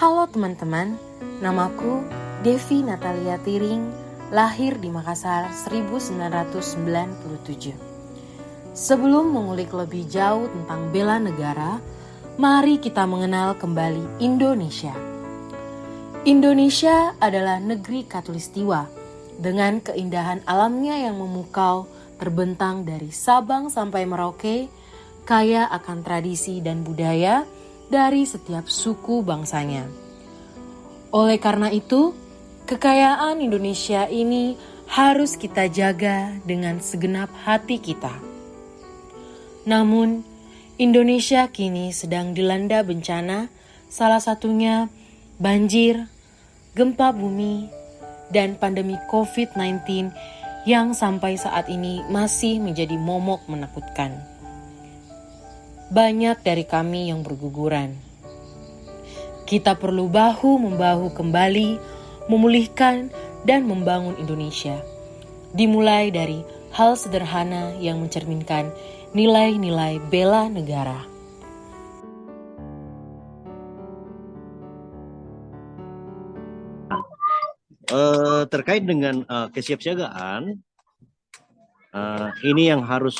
Halo teman-teman, namaku Devi Natalia Tiring, lahir di Makassar 1997. Sebelum mengulik lebih jauh tentang bela negara, mari kita mengenal kembali Indonesia. Indonesia adalah negeri khatulistiwa dengan keindahan alamnya yang memukau, terbentang dari Sabang sampai Merauke, kaya akan tradisi dan budaya dari setiap suku bangsanya. Oleh karena itu, kekayaan Indonesia ini harus kita jaga dengan segenap hati kita. Namun, Indonesia kini sedang dilanda bencana, salah satunya banjir, gempa bumi, dan pandemi COVID-19 yang sampai saat ini masih menjadi momok menakutkan. Banyak dari kami yang berguguran. Kita perlu bahu-membahu kembali, memulihkan dan membangun Indonesia. Dimulai dari hal sederhana yang mencerminkan nilai-nilai bela negara. Terkait dengan kesiapsiagaan, ini yang harus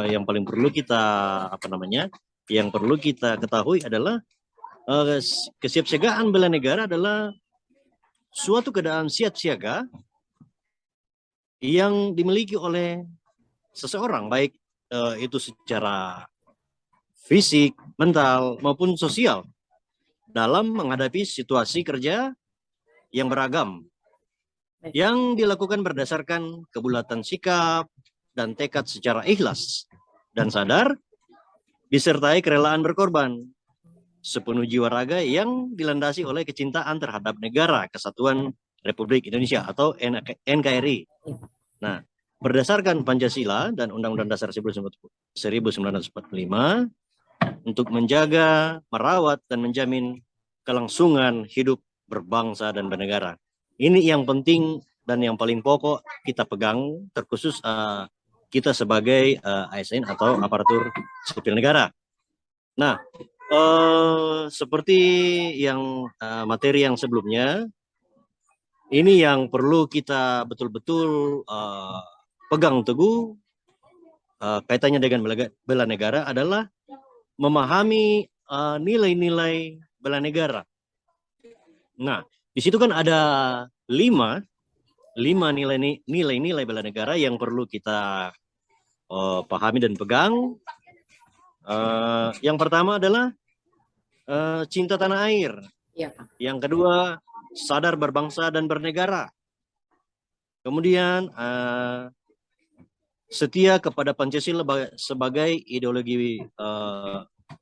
yang paling perlu kita yang perlu kita ketahui adalah kesiapsiagaan bela negara adalah suatu keadaan siap siaga yang dimiliki oleh seseorang, baik itu secara fisik, mental maupun sosial dalam menghadapi situasi kerja yang beragam yang dilakukan berdasarkan kebulatan sikap dan tekad secara ikhlas dan sadar, disertai kerelaan berkorban sepenuh jiwa raga yang dilandasi oleh kecintaan terhadap negara Kesatuan Republik Indonesia atau NKRI. Nah, berdasarkan Pancasila dan Undang-Undang Dasar 1945 untuk menjaga, merawat, dan menjamin kelangsungan hidup berbangsa dan bernegara. Ini yang penting dan yang paling pokok kita pegang, terkhusus kita sebagai ASN atau aparatur sipil negara. Nah, seperti yang materi yang sebelumnya, ini yang perlu kita betul-betul pegang teguh kaitannya dengan bela negara adalah memahami nilai-nilai bela negara. Nah, di situ kan ada lima nilai-nilai bela negara yang perlu kita pahami dan pegang. Yang pertama adalah cinta tanah air. Ya. Yang kedua, sadar berbangsa dan bernegara. Kemudian setia kepada Pancasila sebagai ideologi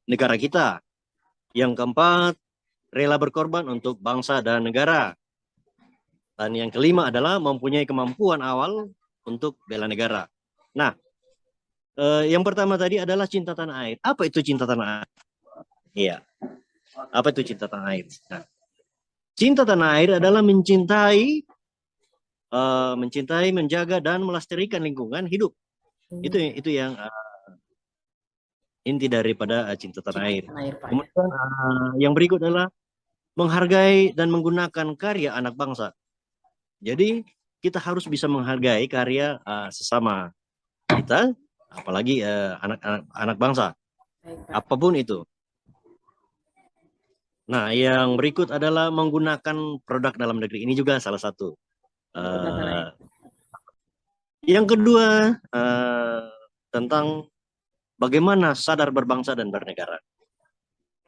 negara kita. Yang keempat, rela berkorban untuk bangsa dan negara. Dan yang kelima adalah mempunyai kemampuan awal untuk bela negara. Nah, yang pertama tadi adalah cinta tanah air. Apa itu cinta tanah air? Iya. Apa itu cinta tanah air? Nah, cinta tanah air adalah mencintai, menjaga dan melestarikan lingkungan hidup. Itu yang inti daripada cinta tanah air. Kemudian yang berikut adalah menghargai dan menggunakan karya anak bangsa. Jadi kita harus bisa menghargai karya sesama kita, apalagi anak bangsa, apapun itu. Nah, yang berikut adalah menggunakan produk dalam negeri. Ini juga salah satu. Yang kedua, tentang bagaimana sadar berbangsa dan bernegara.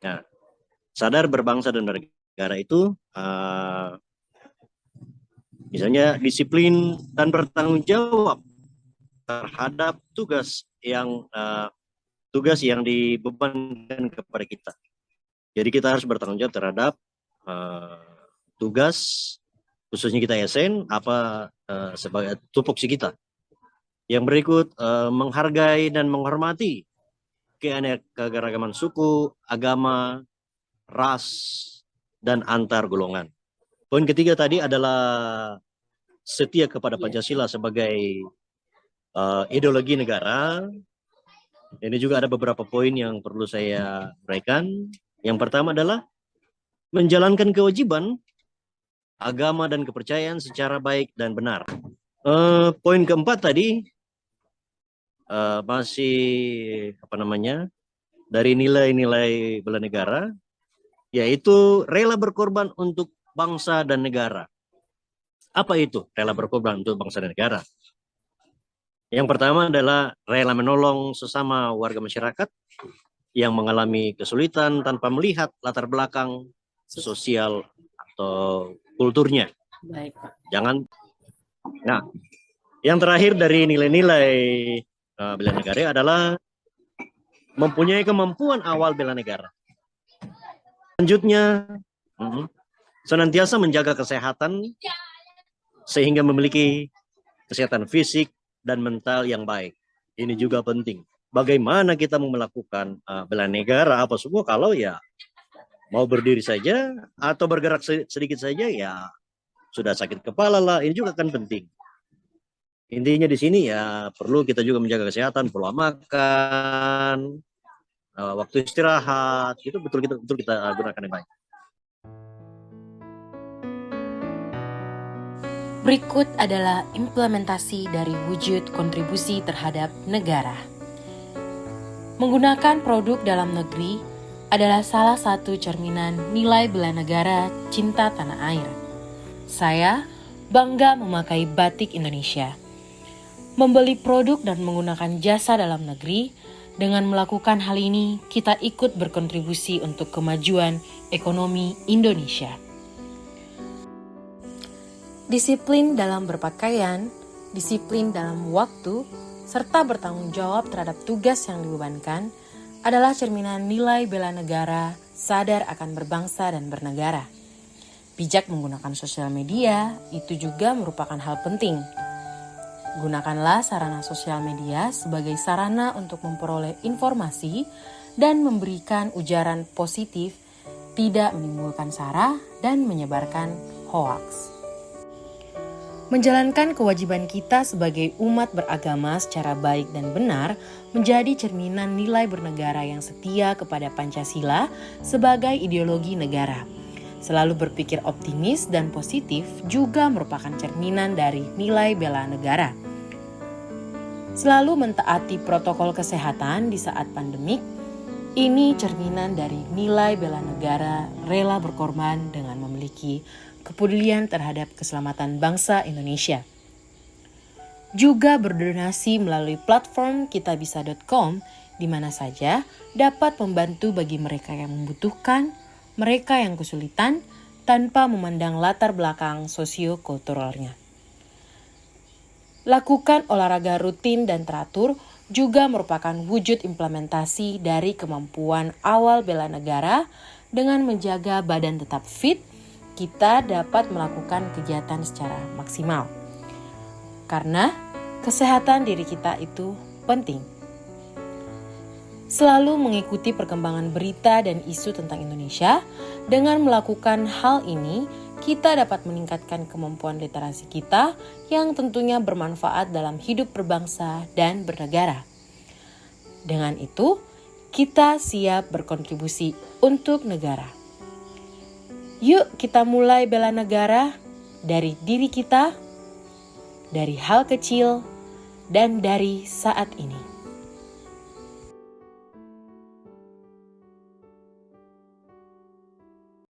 Nah, sadar berbangsa dan bernegara itu misalnya disiplin dan bertanggung jawab terhadap tugas yang dibebankan kepada kita. Jadi kita harus bertanggung jawab terhadap tugas, khususnya kita ASN, sebagai tupoksi kita. Yang berikut, menghargai dan menghormati keanekaragaman suku, agama, ras, dan antar golongan. Poin ketiga tadi adalah setia kepada Pancasila sebagai ideologi negara. Ini juga ada beberapa poin yang perlu saya uraikan. Yang pertama adalah menjalankan kewajiban agama dan kepercayaan secara baik dan benar. Poin keempat tadi masih dari nilai-nilai bela negara, yaitu rela berkorban untuk bangsa dan negara. Apa itu rela berkorban untuk bangsa dan negara? Yang pertama adalah rela menolong sesama warga masyarakat yang mengalami kesulitan tanpa melihat latar belakang sosial atau kulturnya. Baik, Pak. Nah, yang terakhir dari nilai-nilai bela negara adalah mempunyai kemampuan awal bela negara. Selanjutnya, senantiasa menjaga kesehatan sehingga memiliki kesehatan fisik dan mental yang baik. Ini juga penting. Bagaimana kita mau melakukan bela negara apa semua kalau ya mau berdiri saja atau bergerak sedikit saja ya sudah sakit kepala lah. Ini juga kan penting. Intinya di sini ya perlu kita juga menjaga kesehatan, pola makan, waktu istirahat, itu betul kita gunakan yang baik. Berikut adalah implementasi dari wujud kontribusi terhadap negara. Menggunakan produk dalam negeri adalah salah satu cerminan nilai bela negara cinta tanah air. Saya bangga memakai batik Indonesia. Membeli produk dan menggunakan jasa dalam negeri, dengan melakukan hal ini kita ikut berkontribusi untuk kemajuan ekonomi Indonesia. Disiplin dalam berpakaian, disiplin dalam waktu, serta bertanggung jawab terhadap tugas yang dibebankan adalah cerminan nilai bela negara, sadar akan berbangsa dan bernegara. Bijak menggunakan sosial media itu juga merupakan hal penting. Gunakanlah sarana sosial media sebagai sarana untuk memperoleh informasi dan memberikan ujaran positif, tidak menimbulkan sara dan menyebarkan hoaks. Menjalankan kewajiban kita sebagai umat beragama secara baik dan benar menjadi cerminan nilai bernegara yang setia kepada Pancasila sebagai ideologi negara. Selalu berpikir optimis dan positif juga merupakan cerminan dari nilai bela negara. Selalu mentaati protokol kesehatan di saat pandemik, ini cerminan dari nilai bela negara rela berkorban dengan memiliki kepedulian terhadap keselamatan bangsa Indonesia. Juga berdonasi melalui platform kitabisa.com di mana saja dapat membantu bagi mereka yang membutuhkan, mereka yang kesulitan tanpa memandang latar belakang sosio-kulturalnya. Lakukan olahraga rutin dan teratur juga merupakan wujud implementasi dari kemampuan awal bela negara. Dengan menjaga badan tetap fit, kita dapat melakukan kegiatan secara maksimal. Karena kesehatan diri kita itu penting. Selalu mengikuti perkembangan berita dan isu tentang Indonesia. Dengan melakukan hal ini, kita dapat meningkatkan kemampuan literasi kita yang tentunya bermanfaat dalam hidup berbangsa dan bernegara. Dengan itu, kita siap berkontribusi untuk negara. Yuk kita mulai bela negara dari diri kita, dari hal kecil, dan dari saat ini.